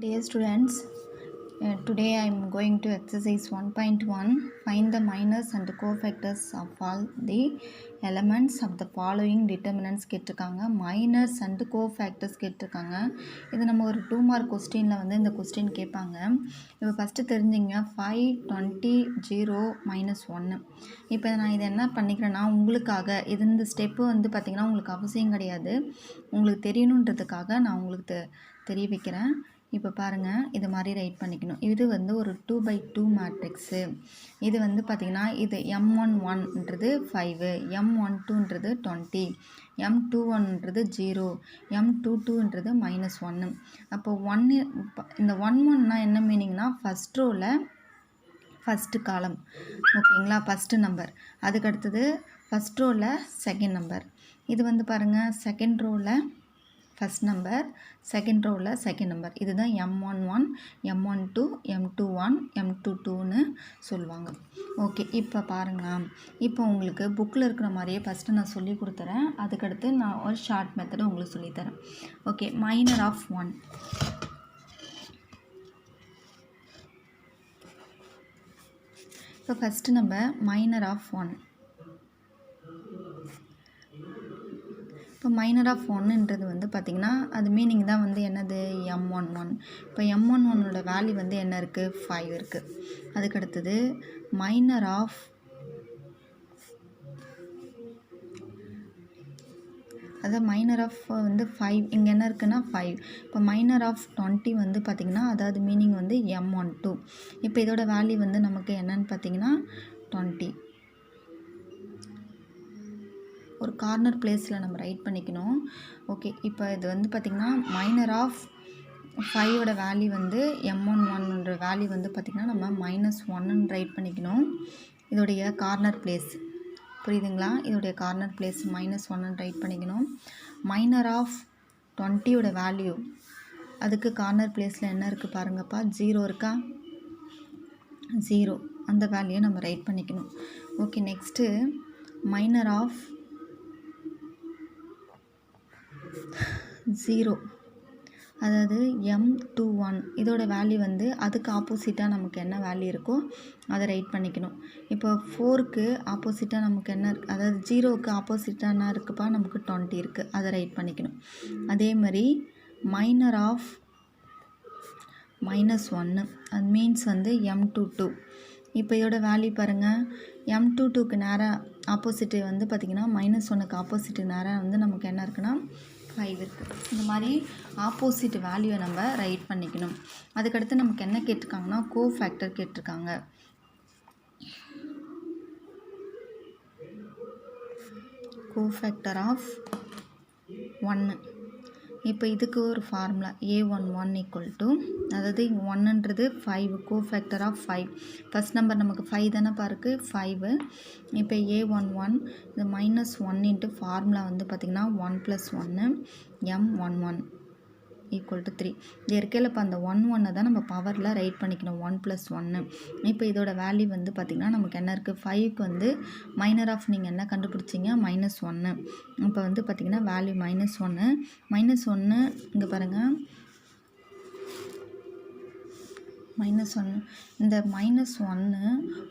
Dear students, today I am going to exercise 1.1. Find the minors and cofactors of all the elements of the following determinants கேட்டிருக்காங்க. minors and cofactors கேட்டிருக்காங்க. இது நம்ம ஒரு 2 mark கொஸ்டினில் வந்து இந்த question கேட்பாங்க. இப்போ ஃபஸ்ட்டு தெரிஞ்சிங்க 5, 20, 0, -1. இப்போ நான் இதை என்ன பண்ணிக்கிறேன்னா உங்களுக்காக இந்த ஸ்டெப்பு வந்து பார்த்திங்கன்னா உங்களுக்கு அவசியம் கிடையாது, உங்களுக்கு தெரியணுன்றதுக்காக நான் உங்களுக்கு தெரிய வைக்கிறேன். இப்போ பாருங்கள், இது மாதிரி ரைட் பண்ணிக்கணும். இது வந்து ஒரு 2x2 மேட்ரிக்ஸு. இது வந்து பார்த்திங்கன்னா இது M11ன்றது 5, M12ன்றது 20, M21ன்றது 0, M22ன்றது -1. அப்போ இந்த 11னா என்ன மீனிங்னா ஃபஸ்ட் ரோவில் ஃபஸ்ட்டு காலம், ஓகேங்களா, ஃபஸ்ட்டு நம்பர். அதுக்கடுத்தது ஃபஸ்ட் ரோவில் செகண்ட் நம்பர். இது வந்து பாருங்கள் செகண்ட் ரோவில் ஃபஸ்ட் நம்பர், செகண்ட் ரோவில் செகண்ட் நம்பர். இதுதான் M11, M12, M21, M22ன்னு சொல்லுவாங்க. ஓகே, இப்போ பாருங்களா, இப்போ உங்களுக்கு புக்கில் இருக்கிற மாதிரியே ஃபஸ்ட்டு நான் சொல்லி கொடுத்துறேன். அதுக்கடுத்து நான் ஒரு ஷார்ட் மெத்தடு உங்களுக்கு சொல்லித்தரேன். Okay, minor of 1. இப்போ ஃபஸ்ட்டு நம்ம மைனர் ஆஃப் 1. இப்போ மைனர் ஆஃப் 1ன்றது வந்து பார்த்திங்கன்னா அது மீனிங் தான் வந்து என்னது M11. இப்போ M11ஓட வேல்யூ வந்து என்ன இருக்குது, 5 இருக்குது. அதுக்கடுத்தது மைனர் ஆஃப் மைனர் ஆஃப் வந்து 5, இங்கே என்ன இருக்குன்னா 5. இப்போ மைனர் ஆஃப் 20 வந்து பார்த்திங்கன்னா அதாவது மீனிங் வந்து M12. இப்போ இதோட வேல்யூ வந்து நமக்கு என்னன்னு பார்த்திங்கன்னா 20. ஒரு கார்னர் பிளேஸில் நம்ம ரைட் பண்ணிக்கணும். ஓகே, இப்போ இது வந்து பார்த்திங்கன்னா மைனர் ஆஃப் 5ஓட வேல்யூ வந்து M11ன்ற வேல்யூ வந்து பார்த்திங்கன்னா நம்ம -1ன்னு ரைட் பண்ணிக்கணும். இதோடைய கார்னர் பிளேஸ் புரியுதுங்களா, இதோடைய கார்னர் பிளேஸ் -1ன்னு ரைட் பண்ணிக்கணும். மைனர் ஆஃப் 20ஓட வேல்யூ அதுக்கு கார்னர் பிளேஸில் என்ன இருக்குது பாருங்கப்பா, 0 இருக்கா, 0, அந்த வேல்யூயை நம்ம ரைட் பண்ணிக்கணும். ஓகே, நெக்ஸ்ட்டு மைனர் ஆஃப் 0, அதாவது M21, இதோட வேல்யூ வந்து அதுக்கு ஆப்போசிட்டாக நமக்கு என்ன வேல்யூ இருக்கோ அதை ரைட் பண்ணிக்கணும். இப்போ 4க்கு ஆப்போசிட்டாக நமக்கு என்ன இருக்குது, அதாவது 0க்கு ஆப்போசிட்டாக என்ன இருக்குப்பா, நமக்கு 20 இருக்குது, அதை ரைட் பண்ணிக்கணும். அதே மாதிரி மைனர் ஆஃப் -1, அது மீன்ஸ் வந்து M22. இப்போ இதோட வேல்யூ பாருங்கள், M22க்கு நேராக ஆப்போசிட்டு வந்து பார்த்திங்கன்னா -1க்கு ஆப்போசிட்டு நேராக வந்து நமக்கு என்ன இருக்குன்னா 5 இருக்குது. இந்த மாதிரி ஆப்போசிட் வேல்யூவை நம்ம ரைட் பண்ணிக்கணும். அதுக்கடுத்து நமக்கு என்ன கேட்டிருக்காங்கன்னா கோஃபேக்டர் கேட்டிருக்காங்க. Cofactor of 1. இப்போ இதுக்கு ஒரு ஃபார்முலா A11 = அதாவது 1ன்றது 5, கோஃபேக்டர் ஆஃப் 5. ஃபஸ்ட் நம்பர் நமக்கு 5 தானேப்பா இருக்குது, 5. இப்போ A11 இது -1 ஃபார்முலா வந்து பார்த்திங்கன்னா 1 + 1 M11 = 3. இது இருக்கையில் இப்போ அந்த 1 தான் நம்ம பவரில் ரைட் பண்ணிக்கணும், 1 + 1. இப்போ இதோட வேல்யூ வந்து பார்த்திங்கன்னா நமக்கு என்ன இருக்குது, 5க்கு வந்து மைனர் ஆஃப் நீங்கள் என்ன கண்டுபிடிச்சிங்க, -1. இப்போ வந்து பார்த்திங்கன்னா வேல்யூ -1 இங்கே பாருங்கள், -1. இந்த -1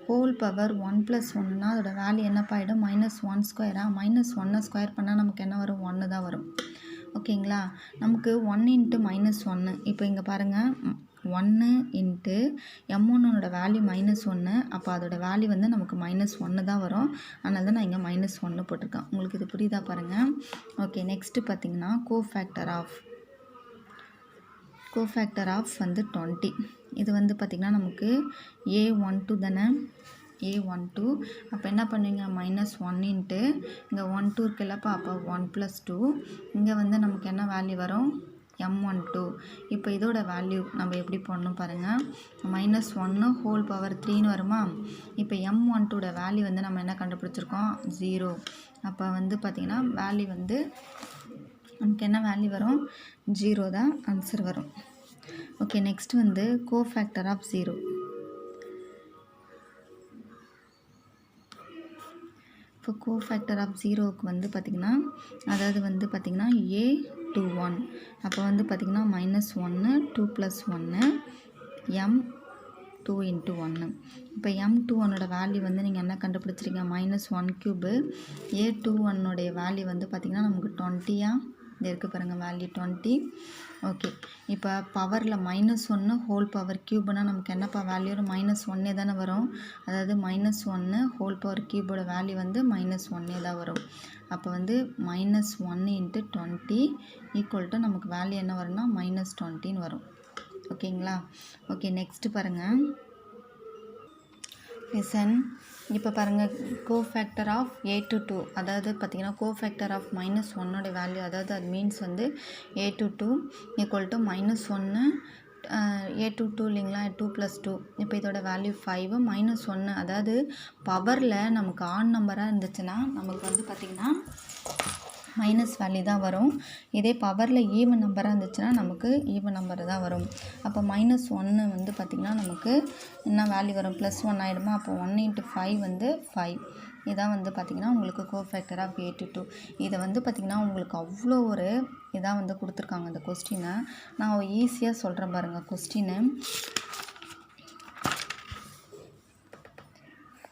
ஹோல் பவர் 1 + 1னா அதோட வேல்யூ என்னப்பா ஆகிடும், -1 ஸ்கொயரா, -1 ஸ்கொயர் பண்ணால் நமக்கு என்ன வரும், 1 தான் வரும். ஓகேங்களா, நமக்கு 1 × -1. இப்போ இங்கே பாருங்கள், 1 × M1ஓட வேல்யூ -1. அப்போ அதோட வேல்யூ வந்து நமக்கு -1 தான் வரும். அதனால தான் நான் இங்கே -1 போட்டிருக்கேன். உங்களுக்கு இது புரியுதா பாருங்கள். ஓகே, நெக்ஸ்ட்டு பார்த்திங்கன்னா கோஃபேக்டர் ஆஃப் வந்து 20. இது வந்து பார்த்திங்கன்னா நமக்கு A12 தானே, A12. அப்போ என்ன பண்ணுவீங்க, -1 இங்கே 12 இருக்குல்லப்பா, அப்போ 1 + 2. இங்கே வந்து நமக்கு என்ன வேல்யூ வரும், M12. இப்போ இதோட வேல்யூ நம்ம எப்படி போடணும் பாருங்கள், -1 ஹோல் பவர் 3ன்னு வருமா. இப்போ M12ஓட வேல்யூ வந்து நம்ம என்ன கண்டுபிடிச்சிருக்கோம், 0. அப்போ வந்து பார்த்திங்கன்னா வேல்யூ வந்து நமக்கு என்ன வேல்யூ வரும், 0 தான் ஆன்சர் வரும். ஓகே, நெக்ஸ்ட் வந்து கோஃபேக்டர் ஆஃப் 0. இப்போ கோஃபேக்டர் ஆஃப் 0க்கு வந்து பார்த்திங்கன்னா அதாவது வந்து பார்த்திங்கன்னா 2 1. அப்போ வந்து பார்த்திங்கன்னா -1 2 + 1 m2 × 1. இப்போ m21 வேல்யூ வந்து நீங்கள் என்ன கண்டுபிடிச்சிருக்கீங்க? -1³ a21 வேல்யூ வந்து பார்த்திங்கன்னா நமக்கு 20. இது இருக்குது பாருங்கள், வேல்யூ 20. ஓகே, இப்போ பவரில் -1 ஹோல் பவர் க்யூப்னால் நமக்கு என்னப்பா வேல்யூ வரும்? -1 தானே வரும். அதாவது -1 ஹோல் பவர் க்யூபோட வேல்யூ வந்து -1 தான் வரும். அப்போ வந்து -1 × 20 ஈக்குவல் நமக்கு வேல்யூ என்ன வரும்னா -20 வரும். ஓகேங்களா? ஓகே, நெக்ஸ்ட்டு பாருங்கள். லிசன். இப்போ பாருங்கள், கோஃபேக்டர் ஆஃப் 8 to 2, அதாவது பார்த்திங்கன்னா கோஃபேக்டர் ஆஃப் -1 வேல்யூ, அதாவது அது மீன்ஸ் வந்து 8 to 2 ஈக்குவல் -1 a to 2 இல்லைங்களா, 2 + 2. இப்போ இதோட வேல்யூ 5 -1, அதாவது பவரில் நமக்கு ஆட் நம்பராக இருந்துச்சுன்னா நமக்கு வந்து பார்த்திங்கன்னா மைனஸ் வேல்யூ தான் வரும். இதே பவரில் ஈவன் நம்பராக இருந்துச்சுன்னா நமக்கு ஈவன் நம்பர் தான் வரும். அப்போ -1 வந்து பார்த்திங்கன்னா நமக்கு என்ன வேல்யூ வரும்? +1 ஆகிடுமா? அப்போ 1 × 5 வந்து 5. இதான் வந்து பார்த்திங்கன்னா உங்களுக்கு கோஃபேக்டர் ஆஃப் 8 to 2. இதை வந்து பார்த்திங்கன்னா உங்களுக்கு அவ்வளோ ஒரு இதாக வந்து கொடுத்துருக்காங்க இந்த கொஸ்டினை. நான் ஈஸியாக சொல்கிறேன் பாருங்கள் கொஸ்டினு.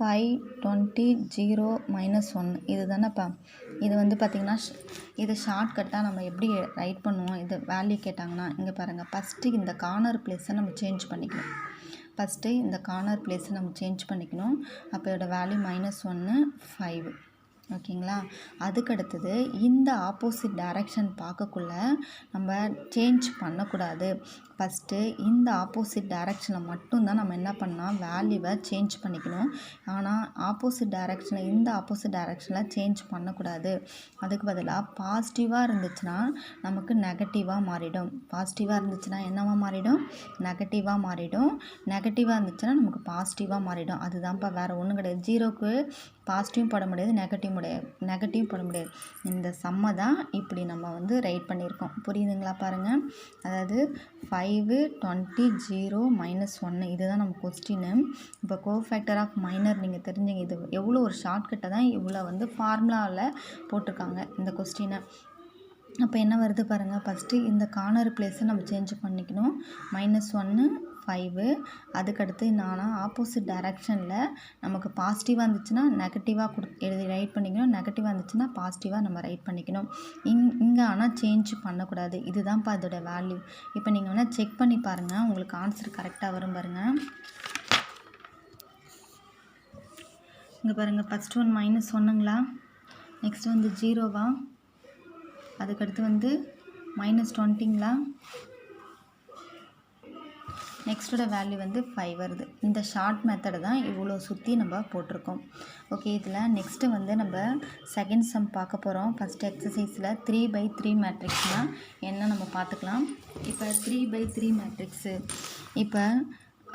5 20 0 -1 இது தானேப்பா. இது வந்து பார்த்திங்கன்னா இதை ஷார்ட்கட்டாக நம்ம எப்படி ரைட் பண்ணுவோம்? இது வேல்யூ கேட்டாங்கன்னா இங்கே பாருங்கள், ஃபஸ்ட்டு இந்த கார்னர் பிளேஸை நம்ம சேஞ்ச் பண்ணிக்கணும். அப்போ இதோட வேல்யூ -1 5. ஓகேங்களா? அதுக்கடுத்தது இந்த ஆப்போசிட் டைரக்ஷன் பார்க்கக்குள்ள நம்ம சேஞ்ச் பண்ணக்கூடாது. ஃபஸ்ட்டு இந்த ஆப்போசிட் டைரக்ஷனில் மட்டும்தான் நம்ம என்ன பண்ணால் வேல்யூவை சேஞ்ச் பண்ணிக்கணும். ஆனால் இந்த ஆப்போசிட் டைரக்ஷனில் சேஞ்ச் பண்ணக்கூடாது. அதுக்கு பதிலாக பாசிட்டிவாக இருந்துச்சுன்னா நமக்கு நெகட்டிவாக மாறிடும். பாசிட்டிவாக இருந்துச்சுன்னா என்னவாக மாறிடும்? நெகட்டிவாக மாறிடும். நெகட்டிவாக இருந்துச்சுன்னா நமக்கு பாசிட்டிவாக மாறிடும். அதுதான்ப்பா, வேறு ஒன்றும் கிடையாது. 0க்கு பாசிட்டிவும் போட முடியாது, நெகட்டிவும் போட முடியாது. இந்த சம்மை தான் இப்படி நம்ம வந்து ரைட் பண்ணியிருக்கோம். புரியுதுங்களா? பாருங்கள், அதாவது 5 20 0 -1 இதுதான் நம்ம கொஸ்டின்னு. இப்போ கோஃபேக்டர் ஆஃப் மைனர் நீங்கள் தெரிஞ்சுங்க. இது எவ்வளோ ஒரு ஷார்ட்கட்டை தான் இவ்வளோ வந்து ஃபார்முலாவில் போட்டிருக்காங்க இந்த கொஸ்டினை. அப்போ என்ன வருது பாருங்கள், ஃபஸ்ட்டு இந்த கார்னர் பிளேஸை நம்ம சேஞ்ச் பண்ணிக்கணும். -1 5. அதுக்கடுத்து ஆனால் ஆப்போசிட் டைரக்ஷனில் நமக்கு பாசிட்டிவாக இருந்துச்சுன்னா நெகட்டிவாக எழுதி ரைட் பண்ணிக்கணும். நெகட்டிவாக இருந்துச்சுன்னா பாசிட்டிவாக நம்ம ரைட் பண்ணிக்கணும். இங்கே ஆனால் சேஞ்ச் பண்ணக்கூடாது. இதுதான்ப்பா இதோட வேல்யூ. இப்போ நீங்கள் வேணால் செக் பண்ணி பாருங்கள், உங்களுக்கு ஆன்சர் கரெக்டாக வரும் பாருங்கள். இங்கே பாருங்கள், ஃபஸ்ட் ஒன் -1ங்களா, நெக்ஸ்ட் வந்து 0வா, அதுக்கடுத்து வந்து -20ங்களா, நெக்ஸ்ட்டோட வேல்யூ வந்து 5 வருது. இந்த ஷார்ட் மெத்தடை தான் இவ்வளோ சுற்றி நம்ம போட்டிருக்கோம். ஓகே, இதில் நெக்ஸ்ட்டு வந்து நம்ம செகண்ட் சம் பார்க்க போகிறோம். ஃபஸ்ட் எக்ஸசைஸில் 3/3 மேட்ரிக்ஸ்னால் என்ன நம்ம பார்த்துக்கலாம். இப்போ 3/3 மேட்ரிக்ஸு, இப்போ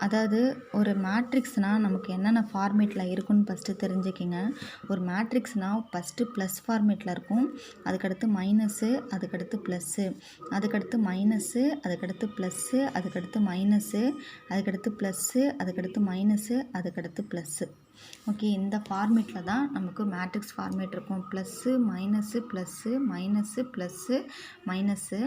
அதாவது ஒரு மேட்ரிக்ஸ்னால் நமக்கு என்னென்ன ஃபார்மேட்டில் இருக்குன்னு ஃபஸ்ட்டு தெரிஞ்சுக்கிங்க. ஒரு மேட்ரிக்ஸ்னால் ஃபஸ்ட்டு ப்ளஸ் ஃபார்மேட்டில் இருக்கும், அதுக்கடுத்து மைனஸு, அதுக்கடுத்து ப்ளஸ்ஸு, அதுக்கடுத்து மைனஸு, அதுக்கடுத்து ப்ளஸ்ஸு, அதுக்கடுத்து மைனஸு, அதுக்கடுத்து ப்ளஸ்ஸு, அதுக்கடுத்து மைனஸு, அதுக்கடுத்து ப்ளஸ்ஸு. ஓகே, இந்த ஃபார்மேட்டில் தான் நமக்கு மேட்ரிக்ஸ் ஃபார்மேட் இருக்கும். Plus minus plus minus plus minus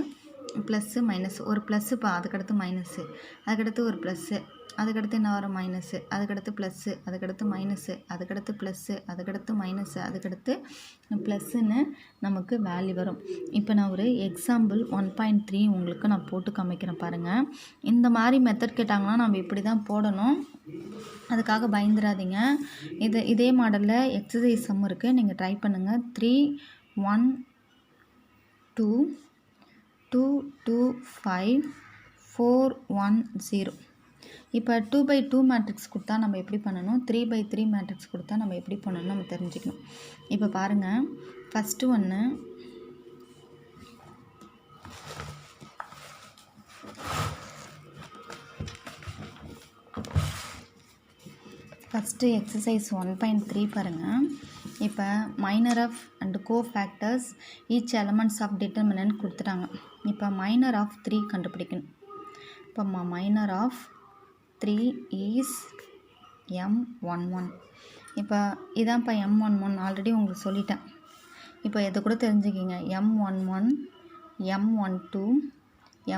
plus minus, ஒரு ப்ளஸ்ஸுப்பா, அதுக்கடுத்து மைனஸு, அதுக்கடுத்து ஒரு ப்ளஸ்ஸு, அதுக்கடுத்து என்ன வரும்? மைனஸு, அதுக்கடுத்து ப்ளஸ்ஸு, அதுக்கடுத்து மைனஸு, அதுக்கடுத்து ப்ளஸ்ஸு, அதுக்கடுத்து மைனஸு, அதுக்கடுத்து ப்ளஸ்ஸுன்னு நமக்கு வேல்யூ வரும். இப்போ நான் ஒரு எக்ஸாம்பிள் 1.3 உங்களுக்கு நான் போட்டு காமிக்கிறேன் பாருங்கள். இந்த மாதிரி மெத்தட் கேட்டாங்கன்னா நம்ம இப்படி தான் போடணும், அதுக்காக பயந்துடாதீங்க. இதே மாடலில் எக்ஸசைஸ் சம் இருக்குது, நீங்கள் ட்ரை பண்ணுங்கள். 3 1 2 2 2 5 4 1 0. இப்போ 2/2 மேட்ரிக்ஸ் கொடுத்தா நம்ம எப்படி பண்ணணும், 3/3 மேட்ரிக்ஸ் கொடுத்தா நம்ம எப்படி பண்ணணும் நம்ம தெரிஞ்சுக்கணும். இப்போ பாருங்கள், ஃபஸ்ட்டு ஒன்று ஃபஸ்ட்டு எக்ஸசைஸ் 1.3 பாருங்கள். இப்போ minor of and cofactors each elements of determinant கொடுத்துட்டாங்க. இப்போ மைனர் ஆஃப் 3 கண்டுபிடிக்கணும். இப்போ மைனர் ஆஃப் 3 இஸ் m11. இப்போ இதான்ப்பா m11, ஆல்ரெடி உங்களுக்கு சொல்லிட்டேன். இப்போ இதை கூட தெரிஞ்சுக்கிங்க. m11 M12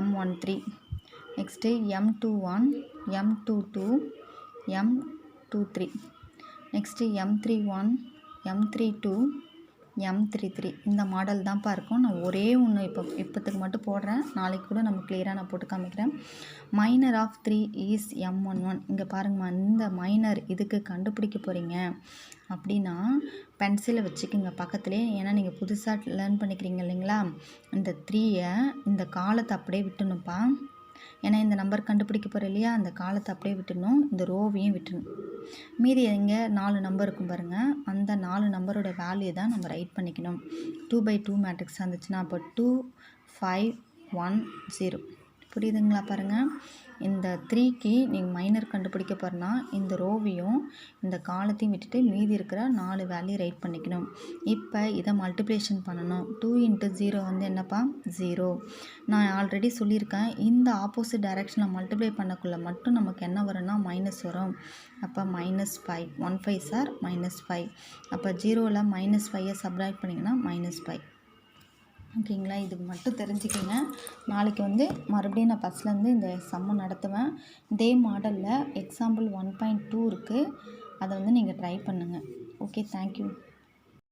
M13 next M21 M22 M23 next M31 M32 M33 இந்த மாடல் தான்ப்பா இருக்கும். நான் ஒரே ஒன்று இப்போத்துக்கு மட்டும் போடுறேன். நாளைக்கு கூட நம்ம கிளியராக நான் போட்டு காமிக்கிறேன். Minor of 3 is M11. இங்கே பாருங்கம்மா, இந்த மைனர் இதுக்கு கண்டுபிடிக்க போகிறீங்க அப்படின்னா பென்சிலை வச்சுக்கோங்க பக்கத்துலேயே. ஏன்னா நீங்கள் புதுசாக லேர்ன் பண்ணிக்கிறீங்க இல்லைங்களா, இந்த 3யை இந்த காலத்தை அப்படியே விட்டுணும்ப்பா. ஏன்னா இந்த நம்பர் கண்டுபிடிக்க போகிற இல்லையா, அந்த காலத்தை அப்படியே விட்டுடணும், இந்த ரோவையும் விட்டுணும். மீதி இங்கே 4 நம்பர் இருக்கும் பாருங்கள், அந்த 4 நம்பரோட வேல்யூ தான் நம்ம ரைட் பண்ணிக்கணும். 2/2 மேட்ரிக்ஸ் இருந்துச்சுன்னா அப்போ 2 5 1 0. புரியுதுங்களா? பாருங்கள், இந்த 3க்கு நீங்கள் மைனர் கண்டுபிடிக்க போகிறனா இந்த ரோவையும் இந்த காலத்தையும் விட்டுட்டு மீதி இருக்கிற 4 வேல்யூ ரைட் பண்ணிக்கணும். இப்போ இதை மல்டிப்ளிகேஷன் பண்ணணும். 2 × 0 வந்து என்னப்பா? 0. நான் ஆல்ரெடி சொல்லியிருக்கேன், இந்த ஆப்போசிட் டைரெக்ஷனில் மல்டிப்ளை பண்ணக்குள்ளே மட்டும் நமக்கு என்ன வரும்னா மைனஸ் வரும். அப்போ -5 1 5 சார் -5. அப்போ 0ல் -5யை சப்ராக்ட் பண்ணிங்கன்னா -5. ஓகேங்களா? இதுக்கு மட்டும் தெரிஞ்சுக்கோங்க. நாளைக்கு வந்து மறுபடியும் நான் ஃபஸ்ட்லேருந்து இந்த சம்மை நடத்துவேன். இதே மாடலில் எக்ஸாம்பிள் 1.2 இருக்குது, அதை வந்து நீங்கள் ட்ரை பண்ணுங்கள். Okay, thank you.